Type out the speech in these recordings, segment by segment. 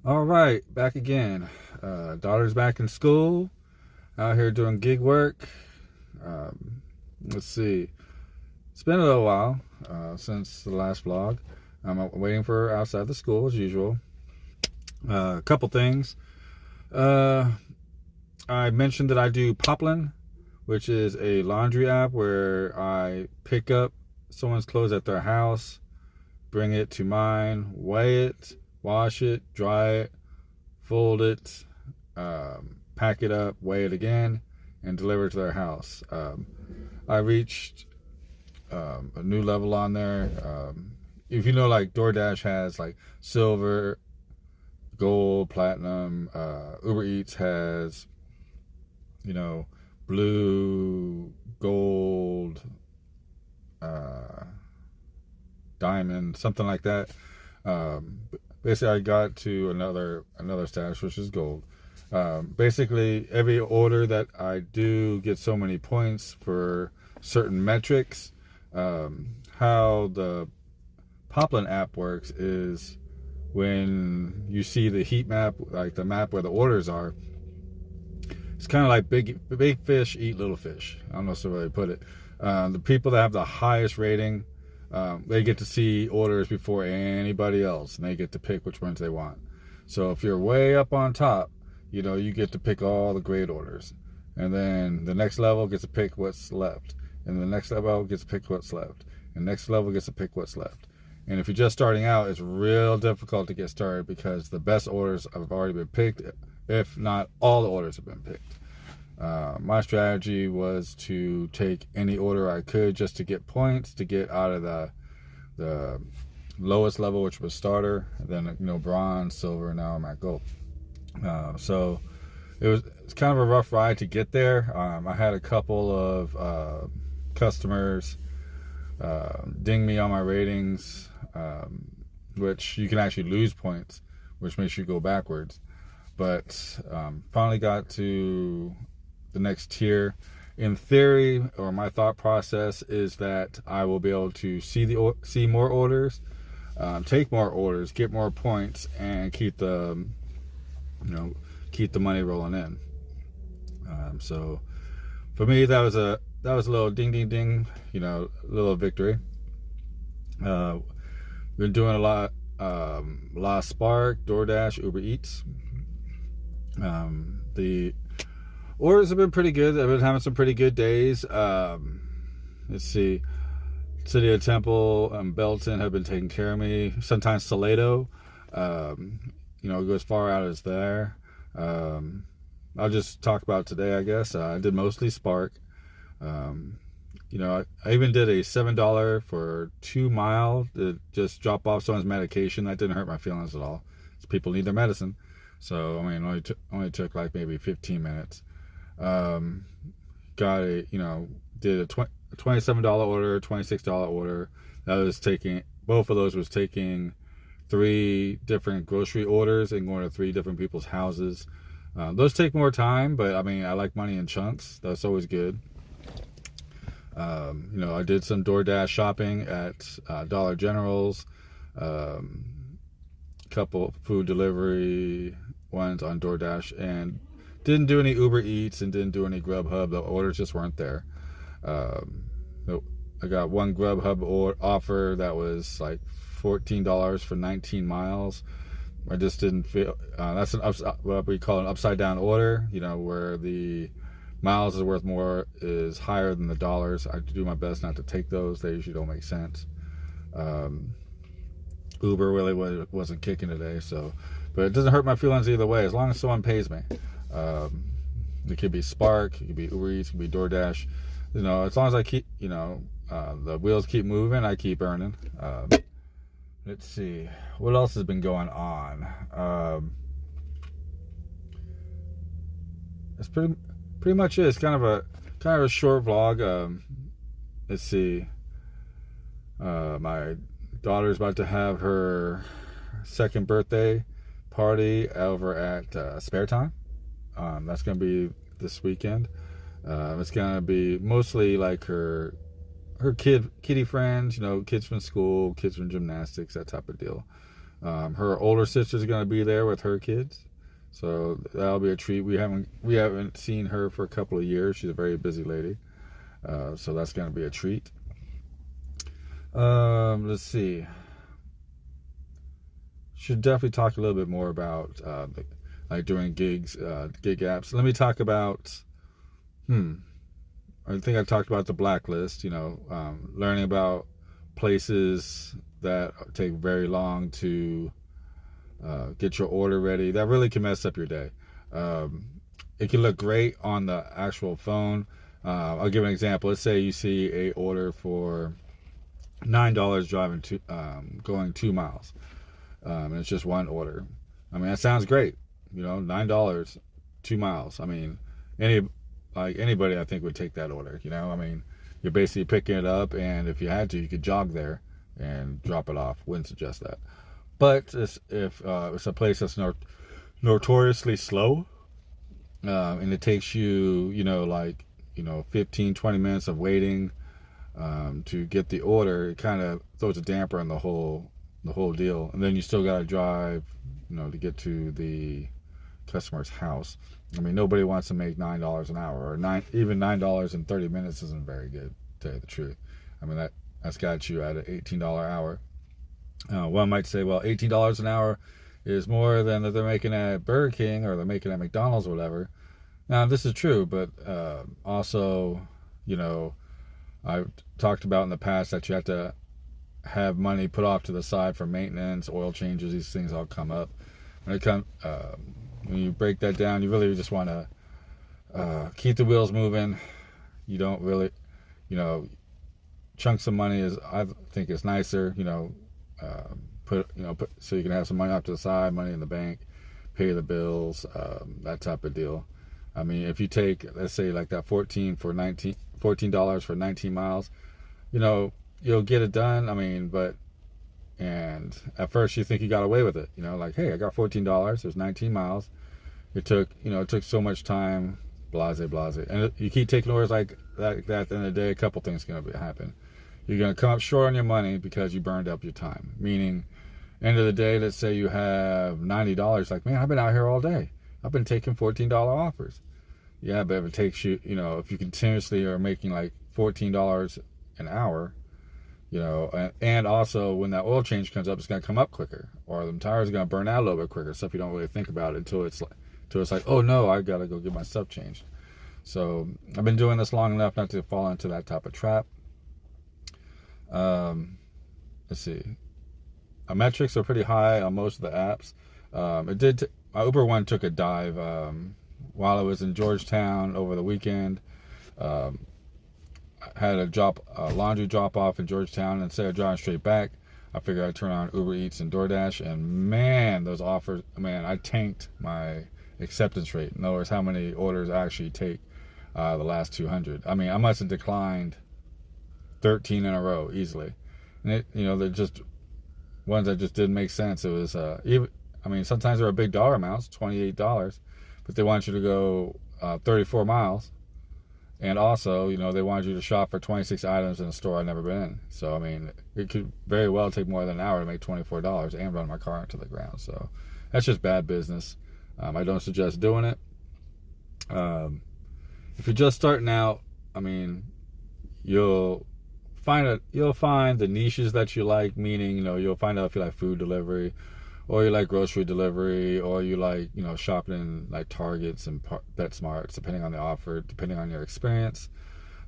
All right, back again. Daughter's back in school, out here doing gig work. Let's see. It's been a little while since the last vlog. I'm waiting for her outside the school as usual. A couple things. I mentioned that I do Poplin, which is a laundry app where I pick up someone's clothes at their house, bring it to mine, weigh it, wash it, dry it, fold it, pack it up, weigh it again, and deliver it to their house. I reached a new level on there. If you know, like DoorDash has like silver, gold, platinum. Uber Eats has, blue, gold, diamond, something like that. Basically, I got to another status, which is gold. Basically, every order that I do gets so many points for certain metrics. How the Poplin app works is when you see the heat map, like the map where the orders are, it's kind of like big fish eat little fish. I don't know how to put it. The people that have the highest rating, they get to see orders before anybody else, and they get to pick which ones they want. So if you're way up on top, you get to pick all the great orders. And then the next level gets to pick what's left. And the next level gets to pick what's left. And the next level gets to pick what's left. And if you're just starting out, it's real difficult to get started because the best orders have already been picked, if not all the orders have been picked. My strategy was to take any order I could just to get points, to get out of the lowest level, which was starter, then bronze, silver, now I'm at gold. So it's kind of a rough ride to get there. I had a couple of customers ding me on my ratings, which you can actually lose points, which makes you go backwards. But finally got to the next tier. In theory, or my thought process is that I will be able to see more orders, take more orders, get more points, and keep the money rolling in. So for me, that was a little ding ding ding, little victory. Been doing a lot of Spark, DoorDash, Uber Eats. The orders have been pretty good. I've been having some pretty good days. Let's see. City of Temple and Belton have been taking care of me. Sometimes Salado, it goes far out as there. I'll just talk about today, I guess. I did mostly Spark. I even did a $7 for 2 mile to just drop off someone's medication. That didn't hurt my feelings at all. People need their medicine. So, only took like maybe 15 minutes. Got a, did a $27 order, $26 order. Both of those was taking 3 different grocery orders and going to 3 different people's houses. Those take more time, but I like money in chunks. That's always good. I did some DoorDash shopping at Dollar General's, couple food delivery ones on DoorDash, and didn't do any Uber Eats and didn't do any Grubhub. The orders just weren't there. I got one Grubhub offer that was like $14 for 19 miles. I just didn't feel that's what we call an upside down order, where the miles is worth more is higher than the dollars. I do my best not to take those. They usually don't make sense. Uber really wasn't kicking today, but it doesn't hurt my feelings either way as long as someone pays me. It could be Spark, it could be Uber Eats, it could be DoorDash. As long as I keep, the wheels keep moving, I keep earning. Let's see what else has been going on. It's pretty much it. It's kind of a short vlog. Let's see. My daughter's about to have her 2nd birthday party over at Spare Time. That's gonna be this weekend. It's gonna be mostly like her kiddie friends, kids from school, kids from gymnastics, that type of deal. Her older sister's going to be there with her kids, so that'll be a treat. We haven't seen her for a couple of years. She's a very busy lady, so that's going to be a treat. Let's see. Should definitely talk a little bit more about like doing gigs, gig apps. Let me talk about. I think I talked about the blacklist. Learning about places that take very long to get your order ready. That really can mess up your day. It can look great on the actual phone. I'll give an example. Let's say you see a order for $9 driving going 2 miles. And it's just one order. I mean, that sounds great. $9, 2 miles. I mean, anybody I think would take that order. I mean, you're basically picking it up, and if you had to, you could jog there and drop it off. Wouldn't suggest that. But if it's a place that's notoriously slow, and it takes you, 15, 20 minutes of waiting to get the order, it kind of throws a damper on the whole deal. And then you still got to drive, to get to the customer's house. I mean, nobody wants to make $9 an hour, or even $9 in 30 minutes isn't very good, to tell you the truth. I mean, that's got you at an $18 hour. One might say, well, $18 an hour is more than that they're making at Burger King or they're making at McDonald's or whatever. Now, this is true, but also, I've talked about in the past that you have to have money put off to the side for maintenance, oil changes. These things all come up. When you break that down, you really just want to keep the wheels moving. You don't really, chunks of money I think is nicer. Put so you can have some money off to the side, money in the bank, pay the bills, that type of deal. I mean, if you take, let's say, like that $14 for 19 miles, you'll get it done. I mean, and at first you think you got away with it, like, hey, I got $14, there's 19 miles. It took so much time, blase. And you keep taking orders like that, at the end of the day, a couple things are going to happen. You're going to come up short on your money because you burned up your time. Meaning, end of the day, let's say you have $90. Like, man, I've been out here all day. I've been taking $14 offers. Yeah, but if it takes you, if you continuously are making like $14 an hour, and also when that oil change comes up, it's going to come up quicker, or the tires are going to burn out a little bit quicker. Stuff you don't really think about until it's like, oh no, I got to go get my stuff changed. So I've been doing this long enough not to fall into that type of trap. Let's see. Our metrics are pretty high on most of the apps. My Uber one took a dive while I was in Georgetown over the weekend. I had a laundry drop off in Georgetown, and instead of driving straight back, I figured I'd turn on Uber Eats and DoorDash, and man, those offers, I tanked my acceptance rate. In other words, how many orders I actually take the last 200. I mean, I must have declined 13 in a row easily. And they're just ones that just didn't make sense. It was sometimes they're big dollar amounts, $28, but they want you to go 34 miles. And also, they wanted you to shop for 26 items in a store I've never been in. So, I mean, it could very well take more than an hour to make $24 and run my car into the ground. So, that's just bad business. I don't suggest doing it. If you're just starting out, you'll find the niches that you like, meaning, you'll find out if you like food delivery, or you like grocery delivery, or you like, shopping in like Targets and PetSmarts, depending on the offer, depending on your experience.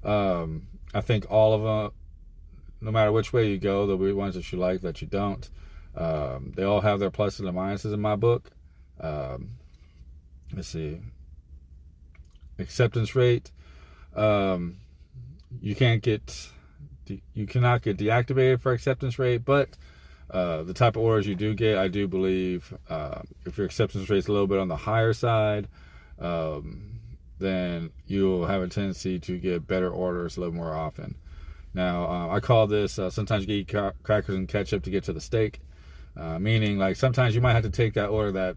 I think all of them, no matter which way you go, there'll be ones that you like, that you don't. They all have their pluses and minuses in my book. Let's see. Acceptance rate. You cannot get deactivated for acceptance rate, but the type of orders you do get, I do believe, if your acceptance rate is a little bit on the higher side, then you'll have a tendency to get better orders a little more often. Now, I call this, sometimes you eat crackers and ketchup to get to the steak, meaning like sometimes you might have to take that order that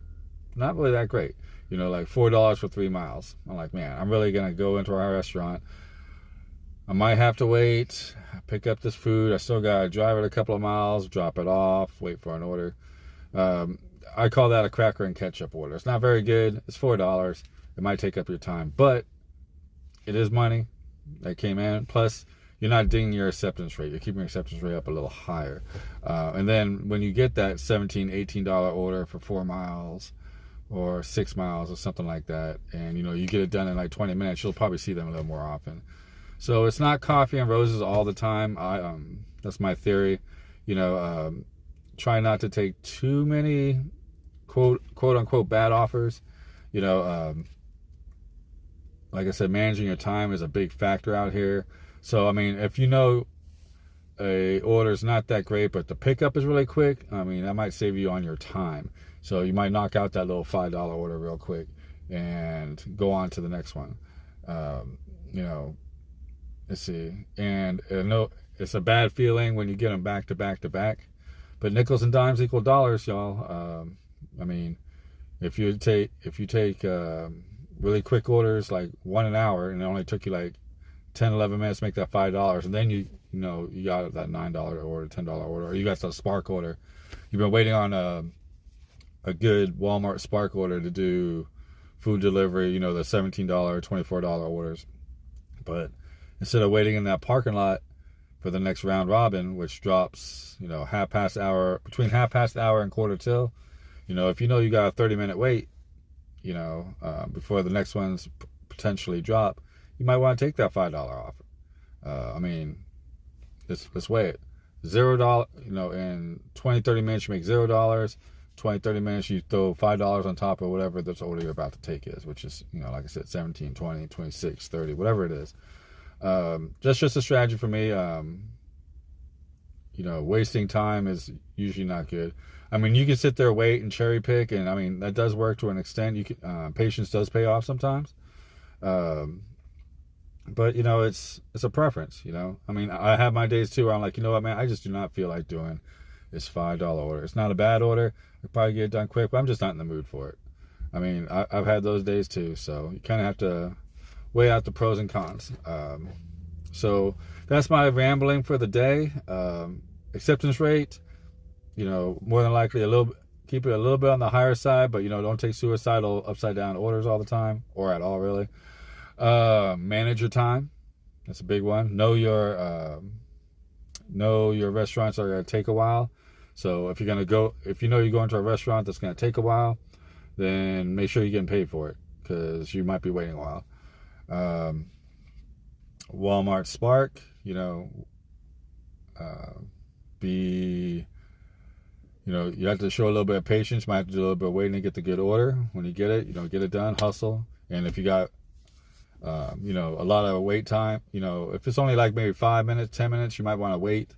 not really that great, like $4 for 3 miles. I'm like, man, I'm really going to go into our restaurant. I might have to wait, pick up this food. I still got to drive it a couple of miles, drop it off, wait for an order. I call that a cracker and ketchup order. It's not very good. It's $4. It might take up your time, but it is money that came in. Plus, you're not dinging your acceptance rate. You're keeping your acceptance rate up a little higher. And then when you get that $17, $18 order for 4 miles or 6 miles or something like that, and you get it done in like 20 minutes, you'll probably see them a little more often. So it's not coffee and roses all the time. That's my theory. Try not to take too many quote unquote bad offers. Like I said, managing your time is a big factor out here. So, if a order is not that great, but the pickup is really quick, that might save you on your time. So you might knock out that little $5 order real quick and go on to the next one. Let's see. And I know it's a bad feeling when you get them back to back to back, but nickels and dimes equal dollars, y'all. If you take really quick orders, like 1 an hour, and it only took you like 10, 11 minutes to make that $5, and then you got that $9 order, $10 order, or you got the Spark order. You've been waiting on a good Walmart Spark order to do food delivery, the $17, $24 orders. But instead of waiting in that parking lot for the next round robin, which drops, between half past hour and quarter till, if you got a 30-minute wait, before the next ones potentially drop, you might want to take that $5 offer. Let's weigh it. $0, in 20, 30 minutes you make $0. 20, 30 minutes you throw $5 on top of whatever this order you're about to take is, which is, like I said, 17, 20, 26, 30, whatever it is. Just a strategy for me. Wasting time is usually not good. You can sit there, wait, and cherry pick, and that does work to an extent. You can, patience does pay off sometimes. But it's a preference. I have my days too where I'm like, man, I just do not feel like doing this $5 order. It's not a bad order. I probably get it done quick, but I'm just not in the mood for it. I've had those days too, so you kind of have to weigh out the pros and cons. So that's my rambling for the day. Acceptance rate, more than likely keep it a little bit on the higher side, but don't take suicidal upside down orders all the time, or at all really. Manage your time. That's a big one. Know your restaurants are going to take a while. So if you're going to a restaurant that's going to take a while, then make sure you're getting paid for it, because you might be waiting a while. Walmart Spark, you have to show a little bit of patience. Might have to do a little bit of waiting to get the good order. When you get it, get it done, hustle. And if you got a lot of wait time, if it's only like maybe 5 minutes, 10 minutes, you might want to wait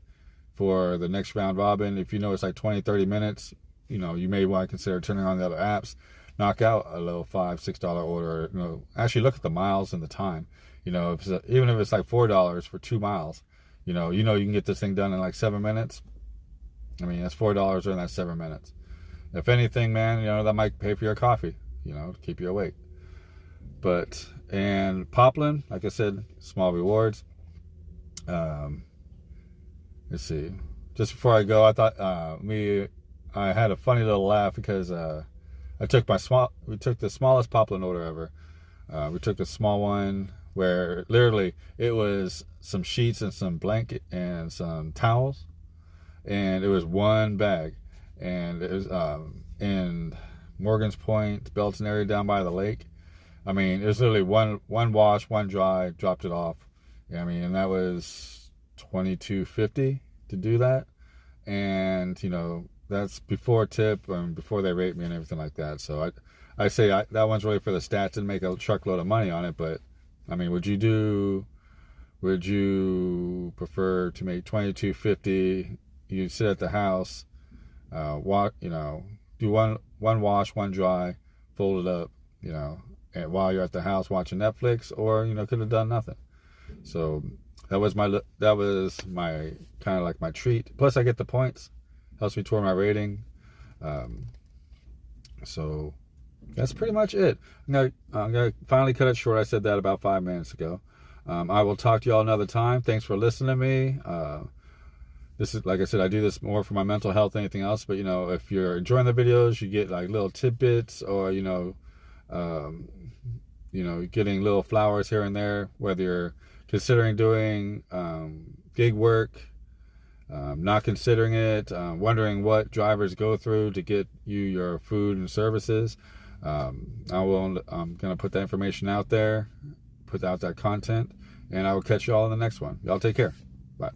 for the next round robin. If it's like 20, 30 minutes, you may want to consider turning on the other apps, knock out a little $5, $6 order. Actually look at the miles and the time. Even if it's like $4 for 2 miles, you can get this thing done in like 7 minutes. That's $4 during that 7 minutes. If anything, man, that might pay for your coffee, to keep you awake. And Poplin, like I said, small rewards. Let's see. Just before I go, I thought I had a funny little laugh because we took the smallest Poplin order ever. We took the small one where literally it was some sheets and some blanket and some towels, and it was one bag, and it was in Morgan's Point, Belton area down by the lake. It was literally one wash, one dry, dropped it off. And that was $22.50 to do that, and that's before tip and before they rate me and everything like that. So I say that one's really for the stats and make a truckload of money on it. But would you prefer to make $22.50? You sit at the house, do one wash, one dry, fold it up, and while you're at the house watching Netflix, or could have done nothing. So that was my kind of like my treat. Plus I get the points, helps me toward my rating. So that's pretty much it. I'm gonna finally cut it short. I said that about 5 minutes ago. I will talk to y'all another time. Thanks for listening to me. this is, like I said, I do this more for my mental health than anything else. But, you know, if you're enjoying the videos, you get like little tidbits, or, getting little flowers here and there, whether you're considering doing gig work, not considering it, wondering what drivers go through to get you your food and services. I'm going to put that information out there, put out that content, and I will catch you all in the next one. Y'all take care. Bye.